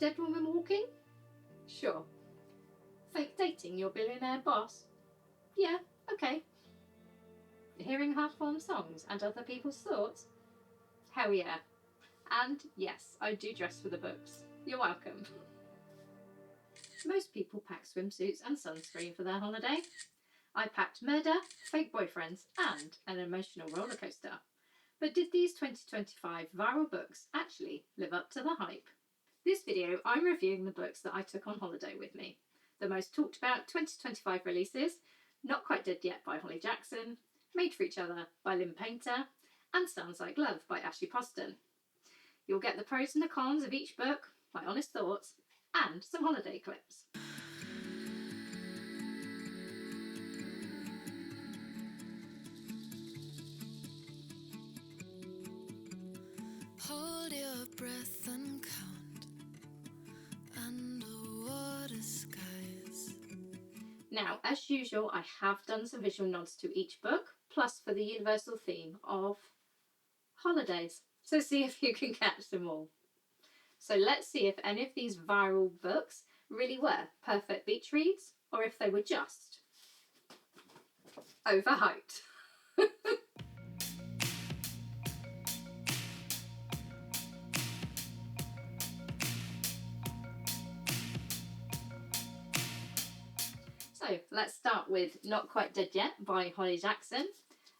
dead woman walking? Sure. Fake dating your billionaire boss? Yeah, okay. Hearing half-formed songs and other people's thoughts? Hell yeah. And yes, I do dress for the books. You're welcome. Most people pack swimsuits and sunscreen for their holiday. I packed murder, fake boyfriends, and an emotional roller coaster. But did these 2025 viral books actually live up to the hype? This video, I'm reviewing the books that I took on holiday with me. The most talked about 2025 releases: Not Quite Dead Yet by Holly Jackson, Made for Each Other by Lynn and Sounds Like Love by Poston. You'll get the pros and the cons of each book, my honest thoughts, and some holiday clips. Hold your breath and count underwater skies. Now, as usual, I have done some visual nods to each book, plus for the universal theme of holidays. So see if you can catch them all. So let's see if any of these viral books really were perfect beach reads, or if they were just overhyped. So let's start with Not Quite Dead Yet by Holly Jackson,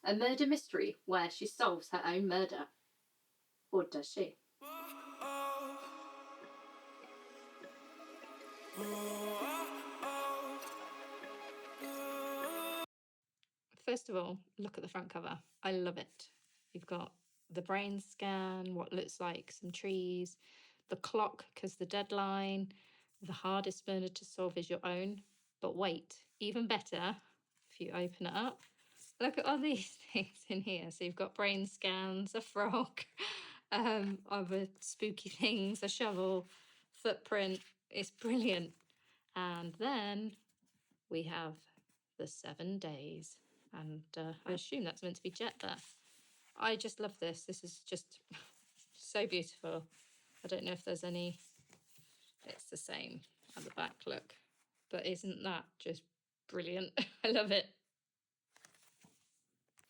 a murder mystery where she solves her own murder. Or does she? First of all, look at the front cover. I love it. You've got the brain scan, what looks like some trees, the clock because the deadline, the hardest murder to solve is your own. But wait, even better, if you open it up, look at all these things in here. So you've got brain scans, a frog, other spooky things, a shovel, footprint. It's brilliant. And then we have the 7 days. And I assume that's meant to be Jet there. I just love this. This is just so beautiful. I don't know if there's any... It's the same at the back, look. But isn't that just brilliant? I love it.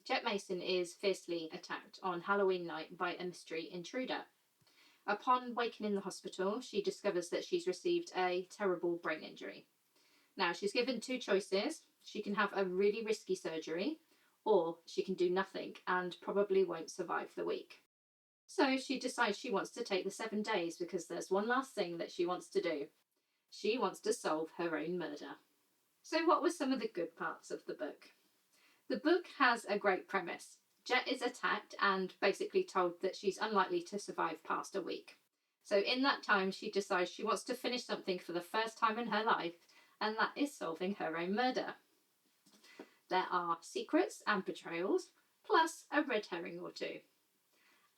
Jet Mason is fiercely attacked on Halloween night by a mystery intruder. Upon waking in the hospital, she discovers that she's received a terrible brain injury. Now, she's given two choices. She can have a really risky surgery, or she can do nothing and probably won't survive the week. So she decides she wants to take the 7 days because there's one last thing that she wants to do. She wants to solve her own murder. So what were some of the good parts of the book? The book has a great premise. Jet is attacked and basically told that she's unlikely to survive past a week. So in that time, she decides she wants to finish something for the first time in her life, and that is solving her own murder. There are secrets and betrayals, plus a red herring or two.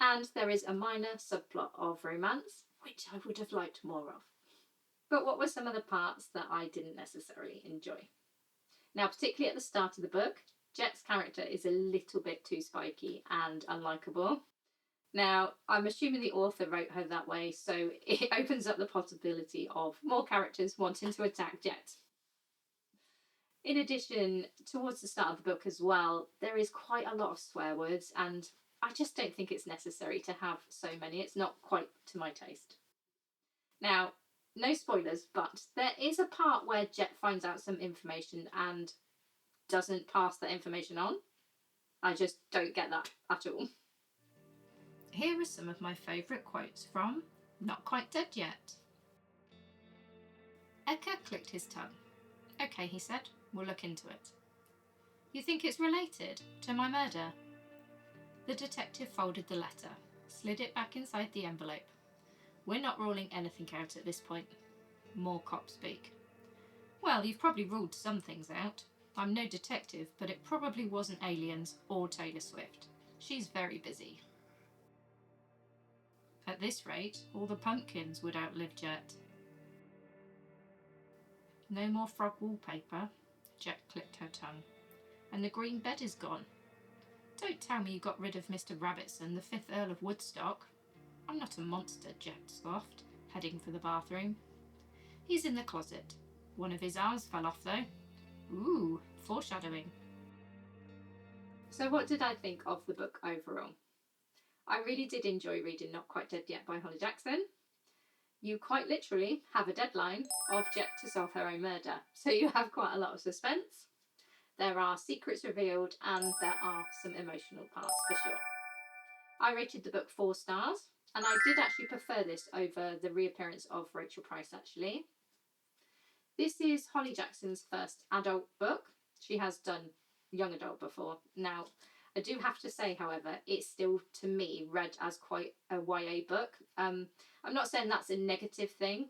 And there is a minor subplot of romance, which I would have liked more of. But what were some of the parts that I didn't necessarily enjoy? Now, particularly at the start of the book, Jet's character is a little bit too spiky and unlikable. Now, I'm assuming the author wrote her that way, so it opens up the possibility of more characters wanting to attack Jet. In addition, towards the start of the book as well, there is quite a lot of swear words, and I just don't think it's necessary to have so many. It's not quite to my taste. Now, no spoilers, but there is a part where Jet finds out some information and doesn't pass that information on. I just don't get that at all. Here are some of my favourite quotes from Not Quite Dead Yet. Eka clicked his tongue. Okay, he said, we'll look into it. You think it's related to my murder? The detective folded the letter, slid it back inside the envelope. We're not ruling anything out at this point. More cop speak. Well, you've probably ruled some things out. I'm no detective, but it probably wasn't aliens or Taylor Swift. She's very busy. At this rate, all the pumpkins would outlive Jet. No more frog wallpaper. Jet clicked her tongue. And the green bed is gone. Don't tell me you got rid of Mr. Rabbitson, the 5th Earl of Woodstock. I'm not a monster, Jet scoffed. heading for the bathroom. He's in the closet. One of his arms fell off though. Ooh, foreshadowing. So what did I think of the book overall? I really did enjoy reading Not Quite Dead Yet by Holly Jackson. You quite literally have a deadline of Jet to solve her own murder, so you have quite a lot of suspense. There are secrets revealed and there are some emotional parts for sure. I rated the book 4 stars, and I did actually prefer this over the reappearance of Rachel Price actually. This is Holly Jackson's first adult book. She has done young adult before. Now, I do have to say, however, it's still, to me, read as quite a YA book. I'm not saying that's a negative thing,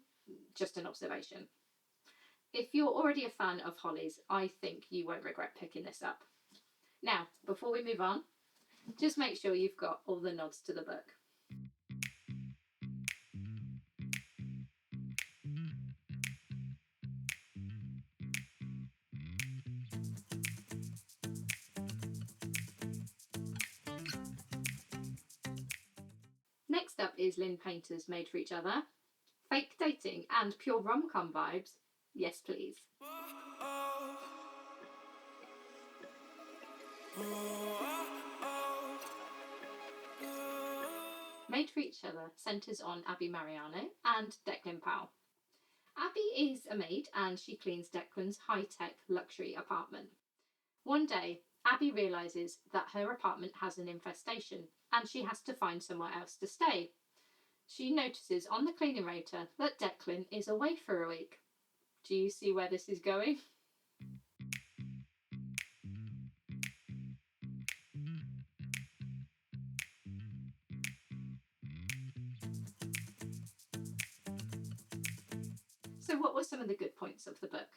just an observation. If you're already a fan of Holly's, I think you won't regret picking this up. Now, before we move on, just make sure you've got all the nods to the book. Next up is Lynn Painter's Made for Each Other. Fake dating and pure rom-com vibes? Yes, please. Made for Each Other centres on Abby Mariano and Declan Powell. Abby is a maid and she cleans Declan's high-tech luxury apartment. One day, Abby realises that her apartment has an infestation and she has to find somewhere else to stay. She notices on the cleaning rota that Declan is away for a week. Do you see where this is going? So what were some of the good points of the book?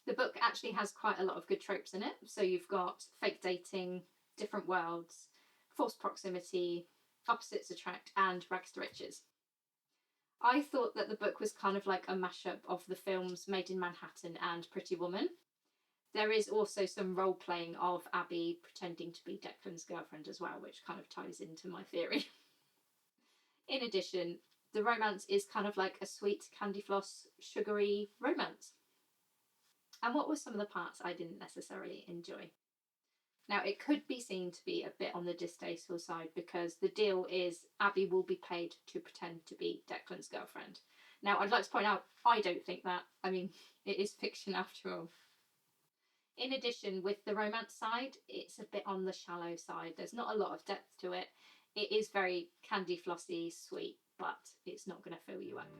The book actually has quite a lot of good tropes in it. So you've got fake dating, different worlds, forced proximity, opposites attract, and rags to riches. I thought that the book was kind of like a mashup of the films Made in Manhattan and Pretty Woman. There is also some role playing of Abby pretending to be Declan's girlfriend as well, which kind of ties into my theory. In addition, the romance is kind of like a sweet candy floss, sugary romance. And what were some of the parts I didn't necessarily enjoy? Now, it could be seen to be a bit on the distasteful side because the deal is Abby will be paid to pretend to be Declan's girlfriend. Now, I'd like to point out, I don't think that. I mean, it is fiction after all. In addition, with the romance side, it's a bit on the shallow side. There's not a lot of depth to it. It is very candy flossy, sweet, but it's not going to fill you up.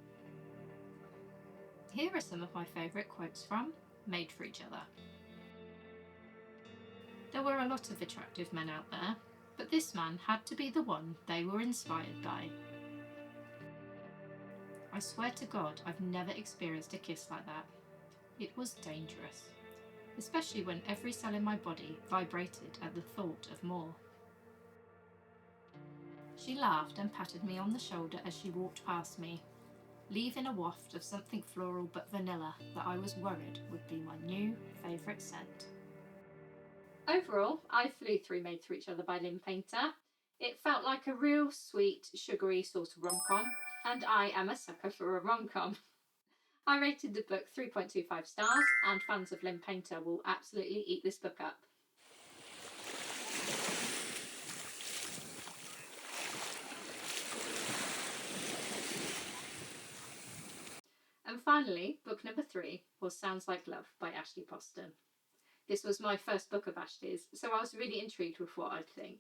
Here are some of my favourite quotes from Made for Each Other. There were a lot of attractive men out there, but this man had to be the one they were inspired by. I swear to God, I've never experienced a kiss like that. It was dangerous, especially when every cell in my body vibrated at the thought of more. She laughed and patted me on the shoulder as she walked past me, leaving a waft of something floral but vanilla that I was worried would be my new favourite scent. Overall, I flew through Made for Each Other by Lynn Painter. It felt like a real sweet, sugary sort of rom-com, and I am a sucker for a rom-com. I rated the book 3.25 stars, and fans of Lynn Painter will absolutely eat this book up. And finally, book number 3 was Sounds Like Love by Ashley Poston. This was my first book of Ashley's, so I was really intrigued with what I'd think.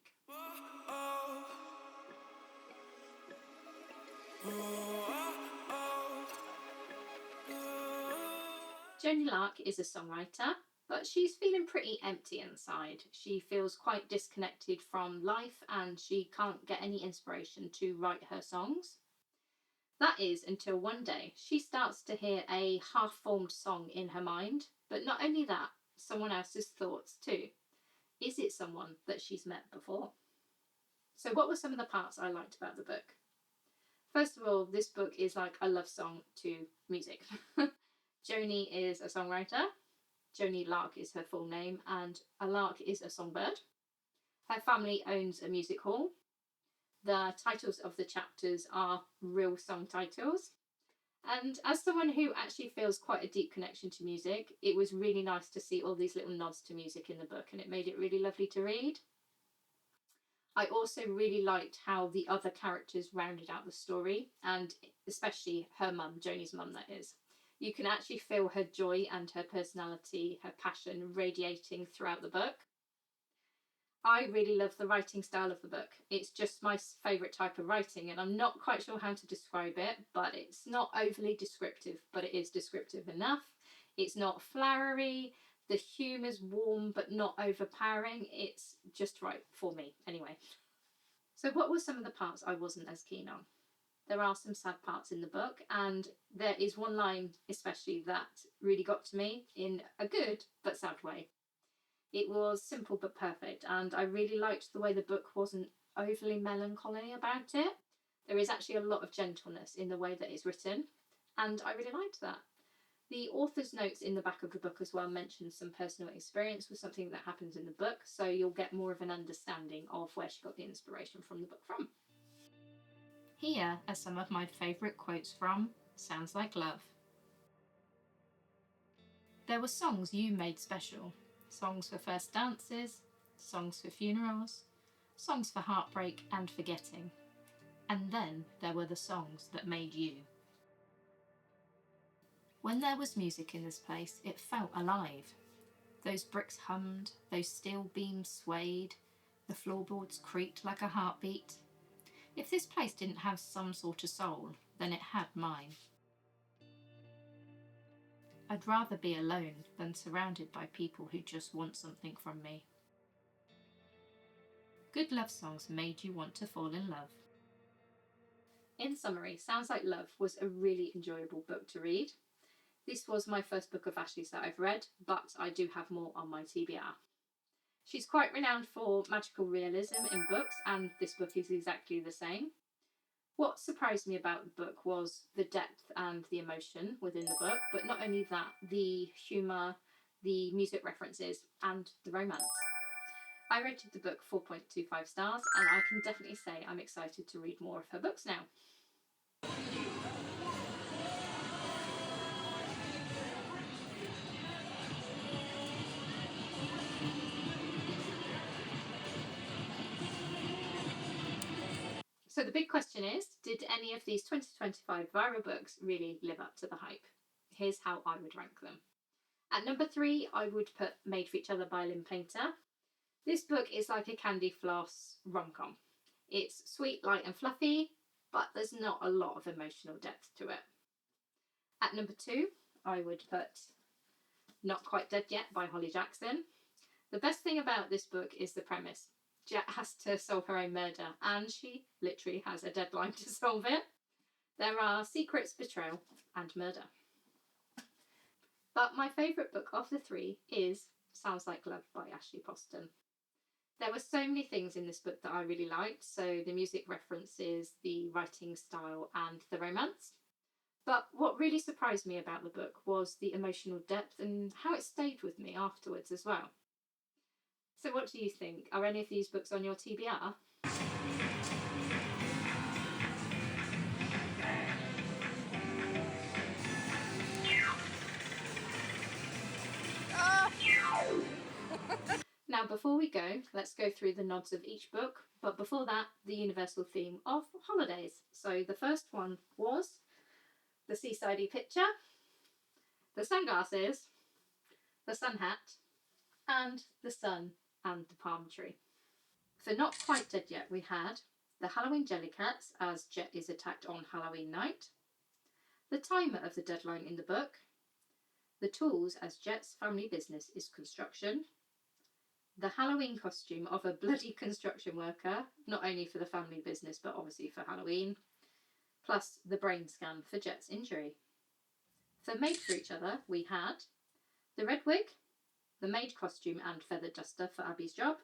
Joni Lark is a songwriter, but she's feeling pretty empty inside. She feels quite disconnected from life and she can't get any inspiration to write her songs. That is until one day she starts to hear a half-formed song in her mind, but not only that, someone else's thoughts too. Is it someone that she's met before? So what were some of the parts I liked about the book? First of all, this book is like a love song to music. Joni is a songwriter. Joni Lark is her full name, and a lark is a songbird. Her family owns a music hall. The titles of the chapters are real song titles. And as someone who actually feels quite a deep connection to music, it was really nice to see all these little nods to music in the book, and it made it really lovely to read. I also really liked how the other characters rounded out the story, and especially her mum, Joni's mum, that is. You can actually feel her joy and her personality, her passion radiating throughout the book. I really love the writing style of the book. It's just my favourite type of writing, and I'm not quite sure how to describe it, but it's not overly descriptive, but it is descriptive enough. It's not flowery. The humour's warm but not overpowering. It's just right for me, anyway. So what were some of the parts I wasn't as keen on? There are some sad parts in the book, and there is one line especially that really got to me in a good but sad way. It was simple but perfect, and I really liked the way the book wasn't overly melancholy about it. There is actually a lot of gentleness in the way that it's written, and I really liked that. The author's notes in the back of the book as well mention some personal experience with something that happens in the book, so you'll get more of an understanding of where she got the inspiration from the book from. Here are some of my favourite quotes from Sounds Like Love. There were songs you made special. Songs for first dances, songs for funerals, songs for heartbreak and forgetting. And then there were the songs that made you. When there was music in this place, it felt alive. Those bricks hummed, those steel beams swayed, the floorboards creaked like a heartbeat. If this place didn't have some sort of soul, then it had mine. I'd rather be alone than surrounded by people who just want something from me. Good love songs made you want to fall in love. In summary, Sounds Like Love was a really enjoyable book to read. This was my first book of Ashley's that I've read, but I do have more on my TBR. She's quite renowned for magical realism in books, and this book is exactly the same. What surprised me about the book was the depth and the emotion within the book, but not only that, the humour, the music references, and the romance. I rated the book 4.25 stars, and I can definitely say I'm excited to read more of her books now. So the big question is, did any of these 2025 viral books really live up to the hype? Here's how I would rank them. At number 3, I would put Made for Each Other by Lynn. This book is like a candy floss rom-com. It's sweet, light and fluffy, but there's not a lot of emotional depth to it. At number 2, I would put Not Quite Dead Yet by Holly Jackson. The best thing about this book is the premise. Jet has to solve her own murder, and she literally has a deadline to solve it. There are secrets, betrayal, and murder. But my favourite book of the 3 is Sounds Like Love by Ashley Poston. There were so many things in this book that I really liked, so the music references, the writing style, and the romance. But what really surprised me about the book was the emotional depth and how it stayed with me afterwards as well. So what do you think? Are any of these books on your TBR? Now before we go, let's go through the nods of each book, but before that, the universal theme of holidays. So the first one was the seasidey picture, the sunglasses, the sun hat, and the sun and the palm tree. For Not Quite Dead Yet, we had the Halloween Jellycats as Jet is attacked on Halloween night, the timer of the deadline in the book, the tools as Jet's family business is construction, the Halloween costume of a bloody construction worker, not only for the family business but obviously for Halloween, plus the brain scan for Jet's injury. For Made for Each Other, we had the red wig, the maid costume and feather duster for Abby's job,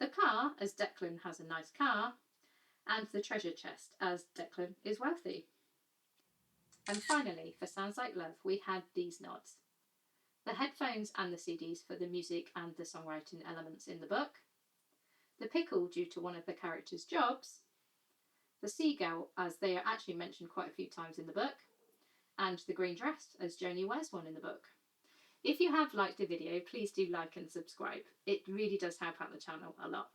the car as Declan has a nice car, and the treasure chest as Declan is wealthy. And finally, for Sounds Like Love, we had these nods. The headphones and the CDs for the music and the songwriting elements in the book, the pickle due to one of the characters' jobs, the seagull, as they are actually mentioned quite a few times in the book, and the green dress, as Joni wears one in the book. If you have liked the video, please do like and subscribe. It really does help out the channel a lot.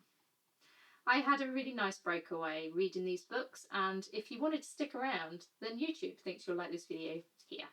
I had a really nice breakaway reading these books, and if you wanted to stick around, then YouTube thinks you'll like this video here.